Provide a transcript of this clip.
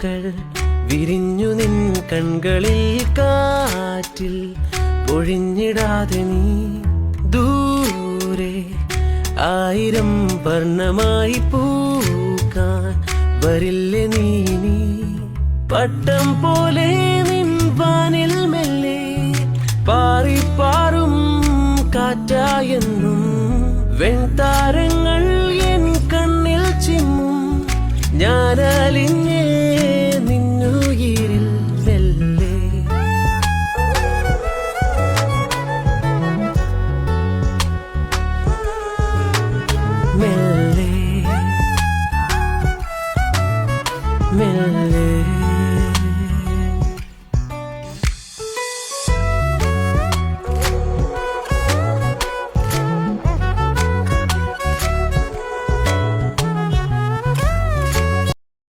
പൂക്കൾ വിരിഞ്ഞു നിൻ കൺകളിൽ കാറ്റിൽ പൊഴിഞ്ഞിടാതെ നീ ദൂരെ ആയിരം വർണ്ണമായി പൂക്കാൻ വരില്ലേ നീ പട്ടം പോലെ നിൻ വാനിൽ മെല്ലെ പാറിപ്പാറും കാറ്റായെന്നും വെൺതാരങ്ങൾ എൻ കണ്ണിൽ ചിമ്മും ഞാനലിഞ്ഞേ നിന്നുയിരിൽ മെല്ലെ മെല്ലെ മെല്ലെ